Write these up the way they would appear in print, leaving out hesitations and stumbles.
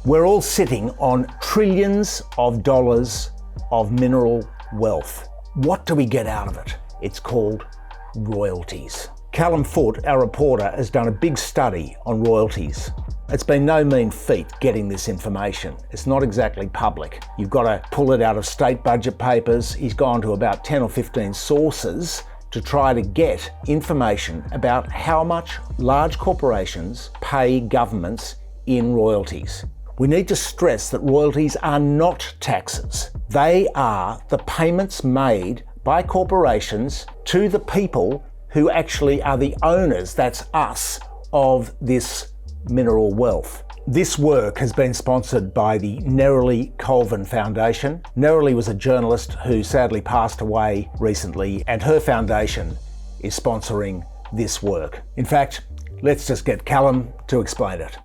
We're all sitting on trillions of dollars of mineral wealth. What do we get out of it? It's called royalties. Callum Foote, our reporter, has done a big study on royalties. It's been no mean feat getting this information. It's not exactly public. You've got to pull it out of state budget papers. He's gone to about 10 or 15 sources to try to get information about how much large corporations pay governments in royalties. We need to stress that royalties are not taxes. They are the payments made by corporations to the people who actually are the owners, that's us, of this mineral wealth. This work has been sponsored by the Nerily Colvin Foundation. Nerily was a journalist who sadly passed away recently, and her foundation is sponsoring this work. In fact, let's just get Callum to explain it.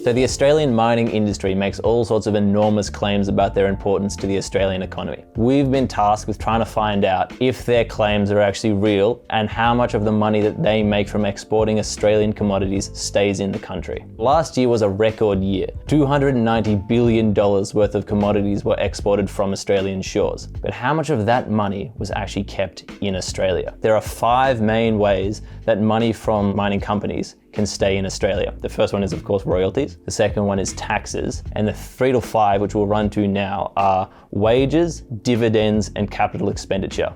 So the Australian mining industry makes all sorts of enormous claims about their importance to the Australian economy. We've been tasked with trying to find out if their claims are actually real and how much of the money that they make from exporting Australian commodities stays in the country. Last year was a record year. $290 billion worth of commodities were exported from Australian shores. But how much of that money was actually kept in Australia? There are 5 main ways that money from mining companies can stay in Australia. The first one is, of course, royalties. The second one is taxes. And the 3 to 5, which we'll run to now, are wages, dividends, and capital expenditure.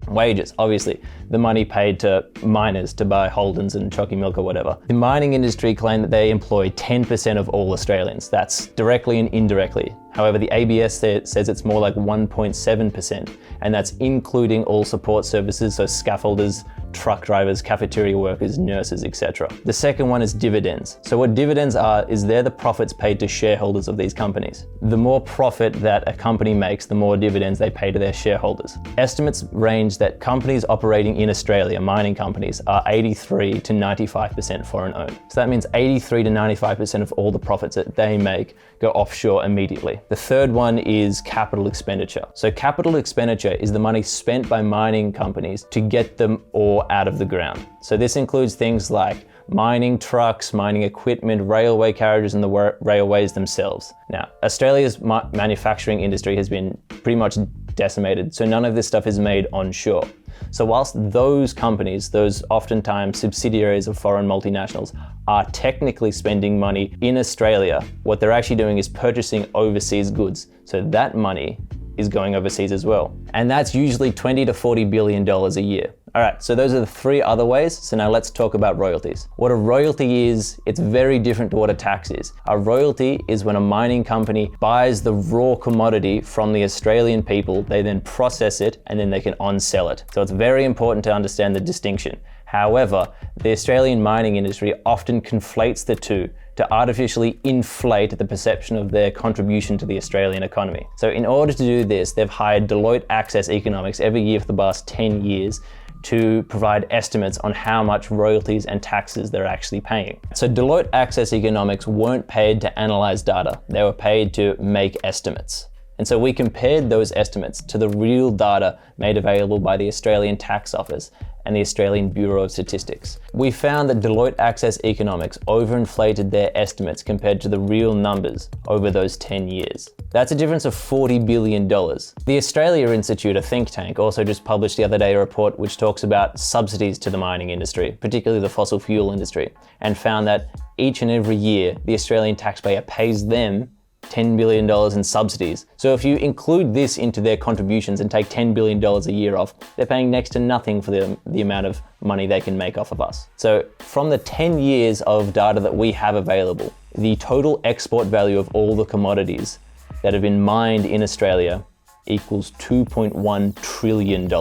Wages, obviously, the money paid to miners to buy Holdens and Chalky Milk or whatever. The mining industry claim that they employ 10% of all Australians. That's directly and indirectly. However, the ABS says it's more like 1.7%, and that's including all support services, so scaffolders, truck drivers, cafeteria workers, nurses, etc. The second one is dividends. So what dividends are is they're the profits paid to shareholders of these companies. The more profit that a company makes, the more dividends they pay to their shareholders. Estimates range that companies operating in Australia, mining companies, are 83 to 95% foreign owned. So that means 83 to 95% of all the profits that they make go offshore immediately. The third one is capital expenditure. So capital expenditure is the money spent by mining companies to get them ore out of the ground. So this includes things like mining trucks, mining equipment, railway carriages, and the railways themselves. Now, Australia's manufacturing industry has been pretty much decimated, so none of this stuff is made onshore. So whilst those companies, those oftentimes subsidiaries of foreign multinationals, are technically spending money in Australia, what they're actually doing is purchasing overseas goods. So that money is going overseas as well. And that's usually $20 to $40 billion a year. All right, so those are the 3 other ways. So now let's talk about royalties. What a royalty is, it's very different to what a tax is. A royalty is when a mining company buys the raw commodity from the Australian people, they then process it, and then they can on-sell it. So it's very important to understand the distinction. However, the Australian mining industry often conflates the two to artificially inflate the perception of their contribution to the Australian economy. So in order to do this, they've hired Deloitte Access Economics every year for the past 10 years to provide estimates on how much royalties and taxes they're actually paying. So Deloitte Access Economics weren't paid to analyze data, they were paid to make estimates. And so we compared those estimates to the real data made available by the Australian Tax Office and the Australian Bureau of Statistics. We found that Deloitte Access Economics overinflated their estimates compared to the real numbers over those 10 years. That's a difference of $40 billion. The Australia Institute, a think tank, also just published the other day a report which talks about subsidies to the mining industry, particularly the fossil fuel industry, and found that each and every year, the Australian taxpayer pays them $10 billion in subsidies. So if you include this into their contributions and take $10 billion a year off, they're paying next to nothing for the amount of money they can make off of us. So from the 10 years of data that we have available, the total export value of all the commodities that have been mined in Australia equals $2.1 trillion.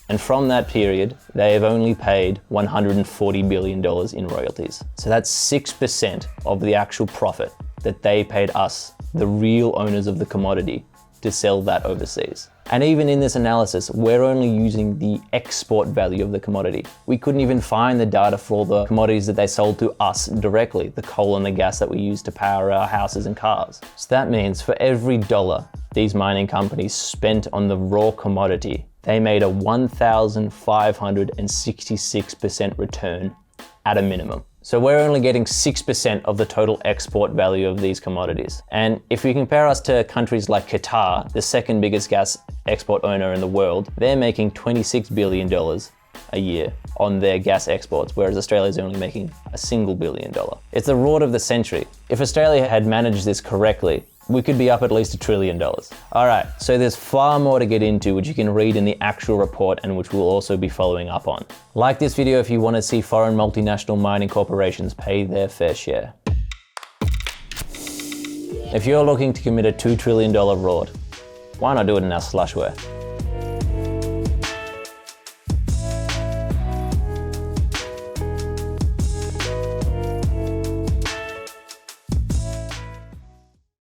And from that period, they have only paid $140 billion in royalties. So that's 6% of the actual profit that they paid us, the real owners of the commodity, to sell that overseas. And even in this analysis, we're only using the export value of the commodity. We couldn't even find the data for all the commodities that they sold to us directly, the coal and the gas that we use to power our houses and cars. So that means for every dollar these mining companies spent on the raw commodity, they made a 1,566% return at a minimum. So we're only getting 6% of the total export value of these commodities. And if we compare us to countries like Qatar, the second biggest gas export owner in the world, they're making $26 billion a year on their gas exports, whereas Australia is only making $1 billion. It's the rort of the century. If Australia had managed this correctly, we could be up at least $1 trillion. All right, so there's far more to get into, which you can read in the actual report and which we'll also be following up on. Like this video if you want to see foreign multinational mining corporations pay their fair share. If you're looking to commit a $2 trillion rort, why not do it in our slushware?